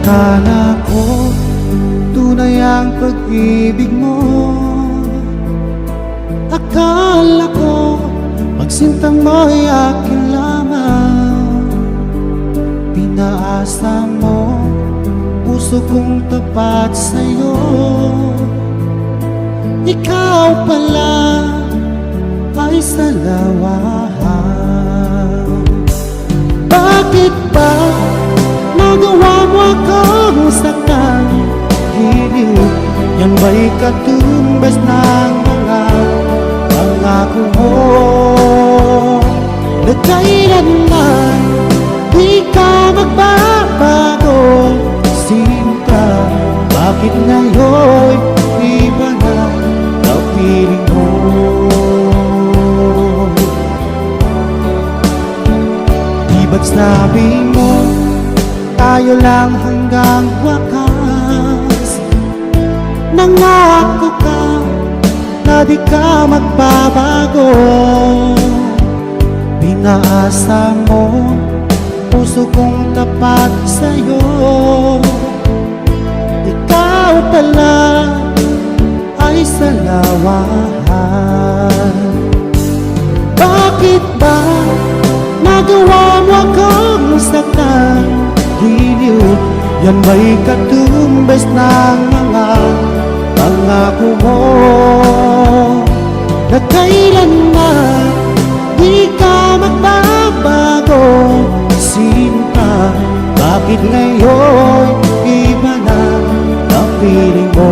Akala ko tunay ang pag-ibig mo. Akala ko pagsintang mo'y akin lamang. Pinaasa mo puso kong tapat sa'yo. Ikaw pala ay salawahan. Bakit ba nagawa mo akong saktan? Giliw, yan ba'y katumbas ng mga pangako mo? Na kailanman di ka magbabago, sinta. Bakit ngayon iba na ang piling mo? Di ba't sabi mo tayo lang hanggang wakas? Nangako ka na di ka magbabago. Pinaasa mo puso kong tapat sa'yo. Ikaw pala ay salawahan. Bakit ba nagawa mo akong saktan? Giliw, yan ba'y katumbas ng mga pangako mo? Na kailanman di ka magbabago, sinta. Bakit ngayon iba na ang piling mo?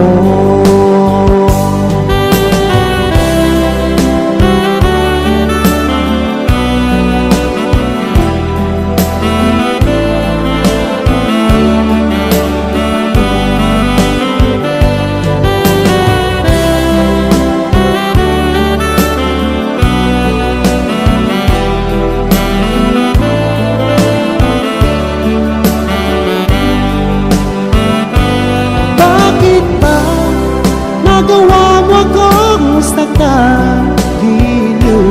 Nagawa mo akong saktan? Giliw,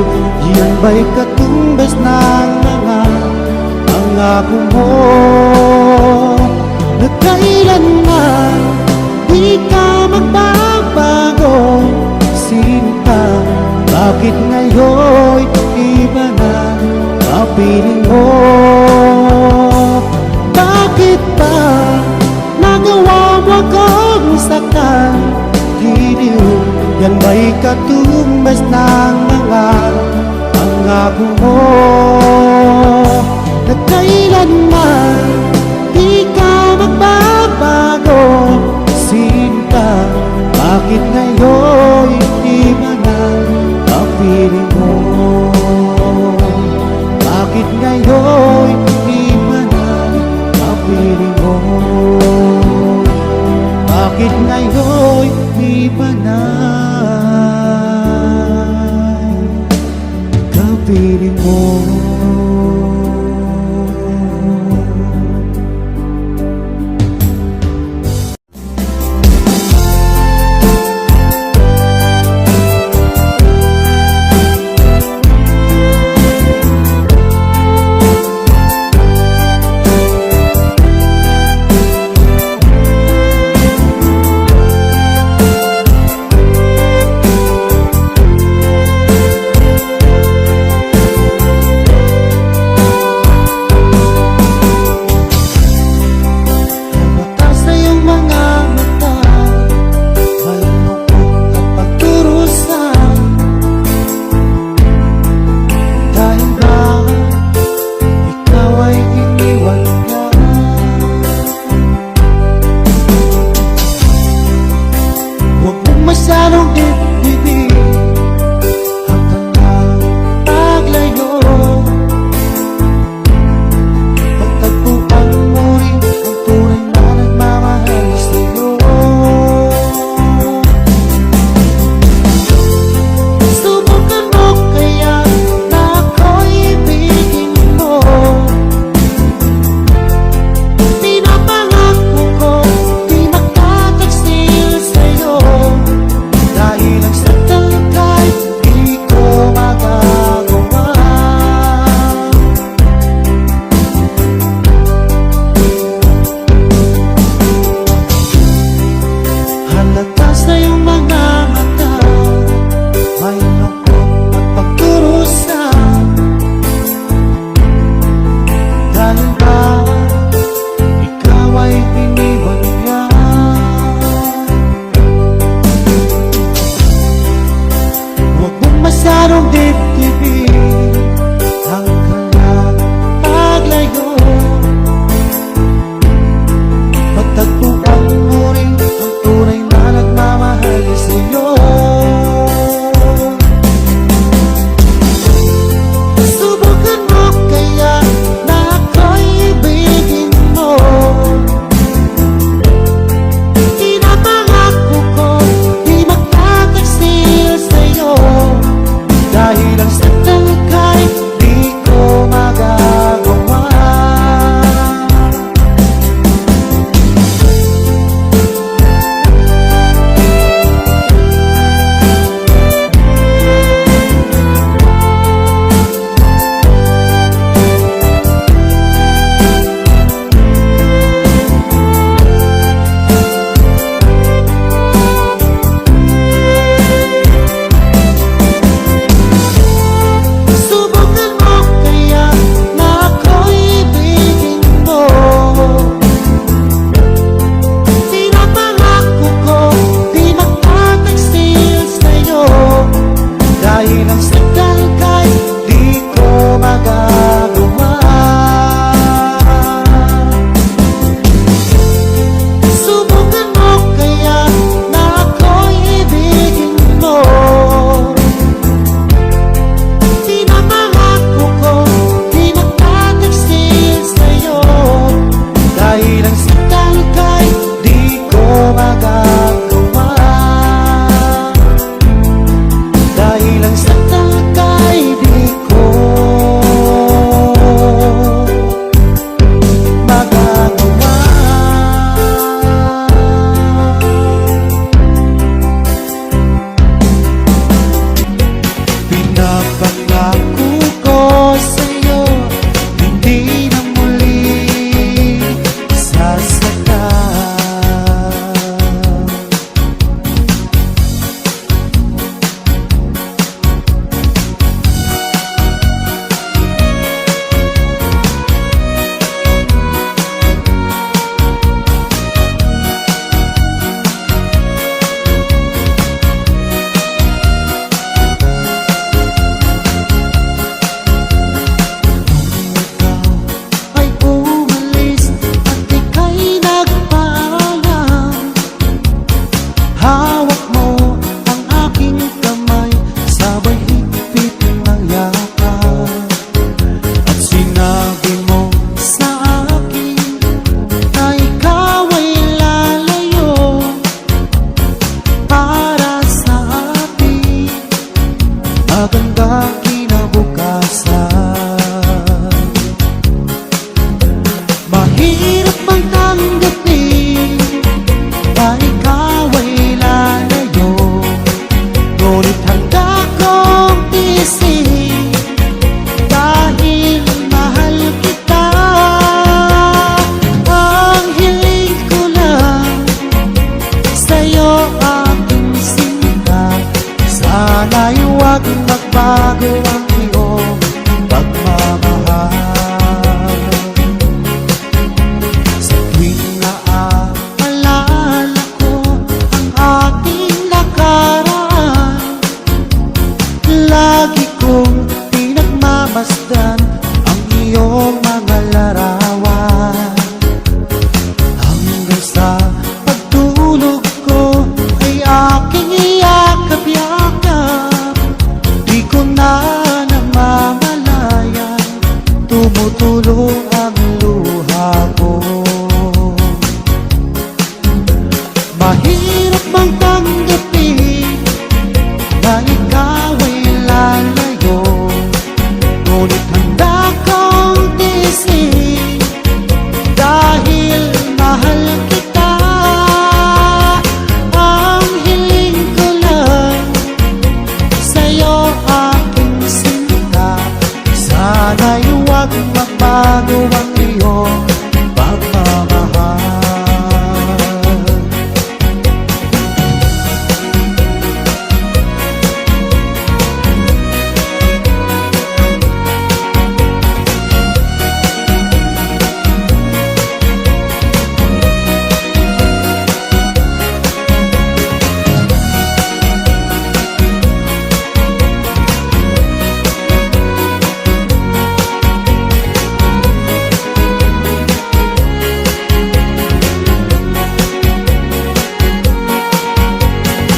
yan ba'y katumbas ng mga pangako mo? Na kailanman di ka magbabago, sinta. Bakit ngayon iba na ang piling mo? Bakit ba nagawa mo akong saktan? Giliw, yan ba'y katumbas ng mga pangako mo? Na kailanman di ka magbabago, sinta. Bakit ngayon iba na ang piling mo? Bakit ngayon iba na ang piling mo? Bakit ngayon iba na kapiling mo? tumutulong ang luha ko. Mahirap bang tanggapin na ikaw ay lalayo, ngunit handa kong tiisin dahil mahal kita. Ang hiling ko lang sa'yo aking sinta, sana'y huwag magbago ang iyong pagmamahal.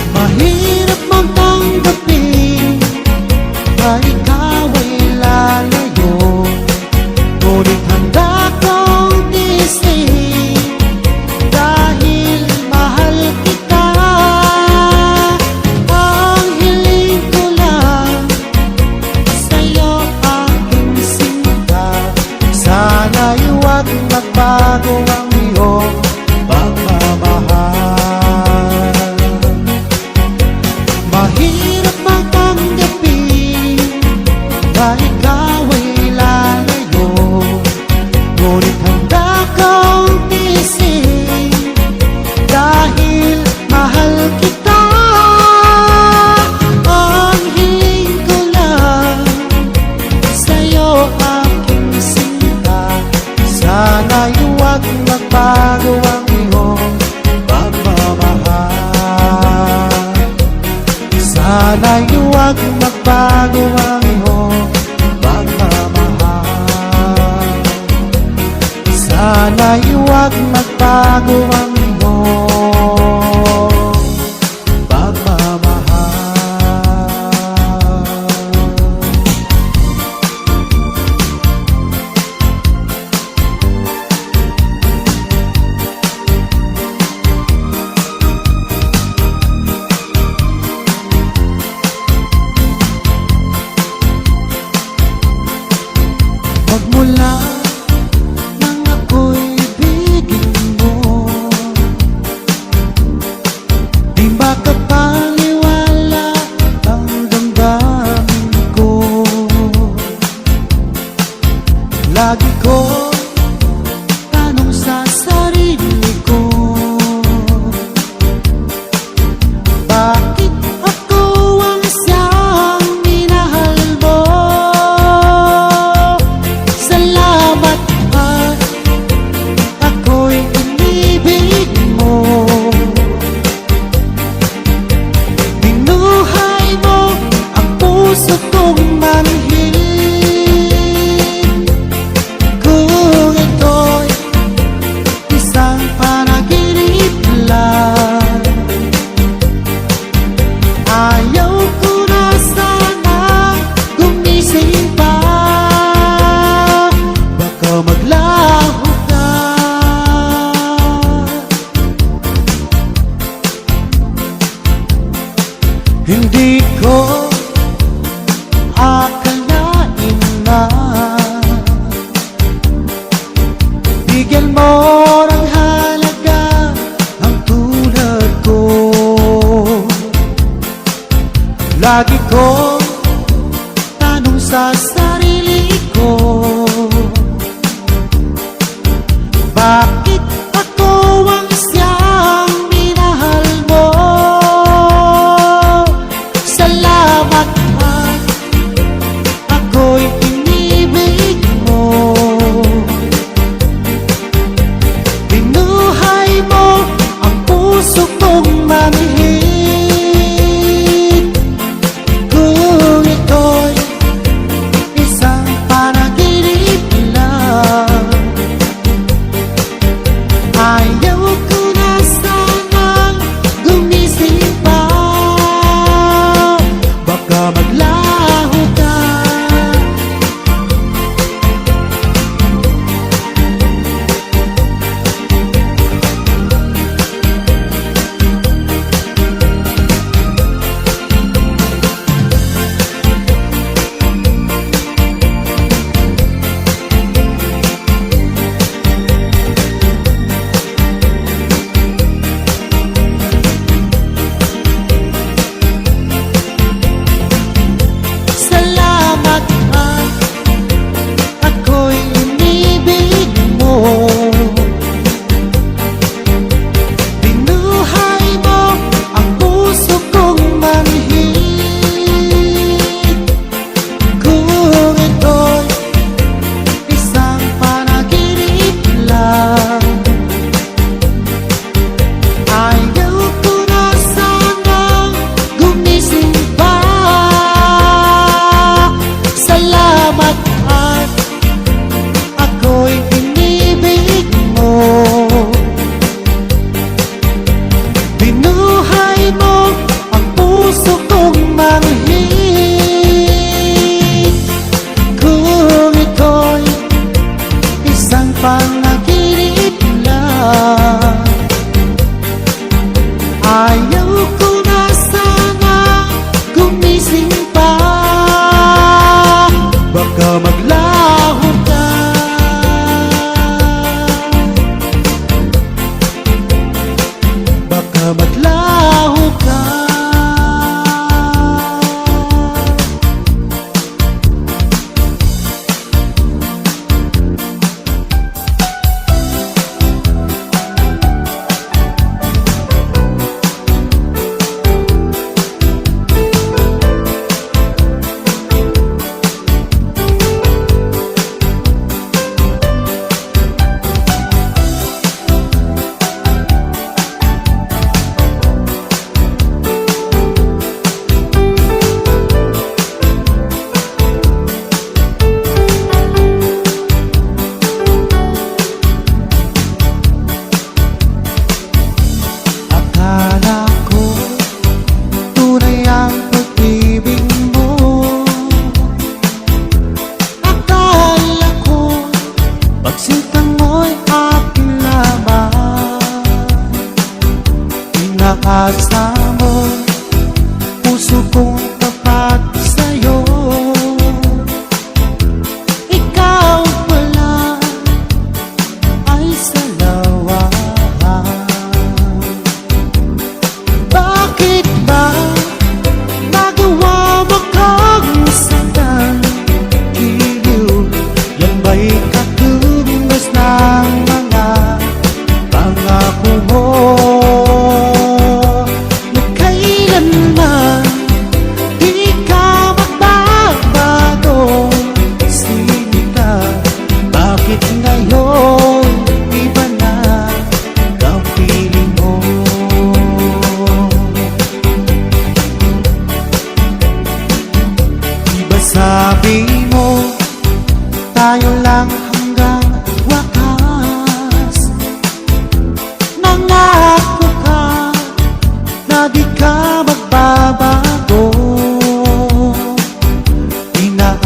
Mahirap mang tanggapin na ikaw ay lalayo, ngunit handa kong tiisin dahil mahal kita. Ang hiling ko lang sa'yo aking sinta, sana'y huwag magbago ang iyong pagmamahal. Mahirap bang tanggapin na ikaw ay lalayo, ngunit handa kong tiisin dahil mahal kita. Ang hiling ko lang sa'yo aking sinta, sana'y huwag magbago ang iyong pagmamahal. Sana'y huwag magbago ang iyong pagmamahal. Sana'y huwag magbago ang iyong pagmamahal. Magmula nang ako'y ibigin mo, di makapaniwala ang damdamin ko. Lagi ko tanong sa sarili ko, bakit ako ang siyang minahal mo? Salamat at ako'y inibig mo. Binuhay mo ang puso kong manhid. Kung ito'y isang panaginip lang, ayaw ko na sana gumising pa. Baka maglaho ka. Hindi ko akalain na bigyan mo ng halaga ang tulad ko. Lagi kong tanong sa sarili ko, bakit ako ang siyang minahal mo? Salamat at ako'y inibig mo. Binuhay mo ang puso kong manhid. Kung ito'y isang panaginip lang,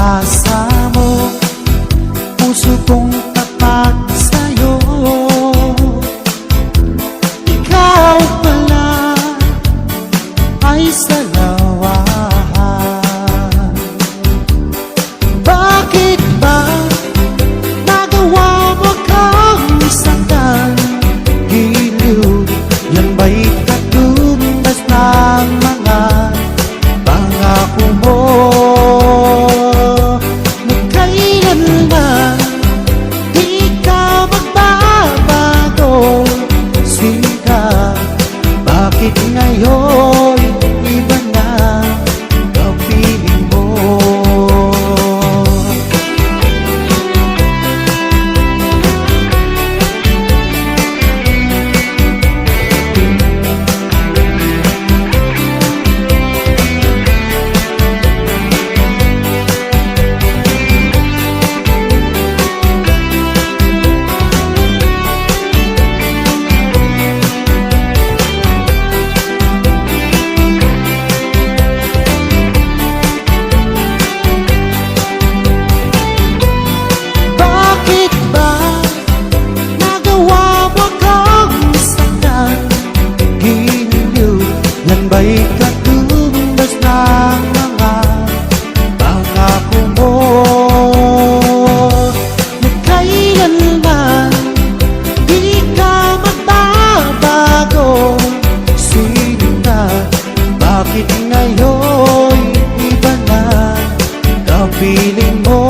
pag-asa mo, puso kong tapat sa'yo. Ikaw pala ay salawahan. Bakit ba nagawa mo kang saktan? Giliw, yan ba'y katumbas ng mga pangako mo? Na kailanman di ka magbabago. Sika, bakit ngayon iba na kapiling mo? Bakit ba nagawa mo kang saktan? Giliw, yan ba'y katumbas ng mga pangako mo? Na kailanman di ka magbabago. Sinta, bakit ngayon iba na kapiling mo?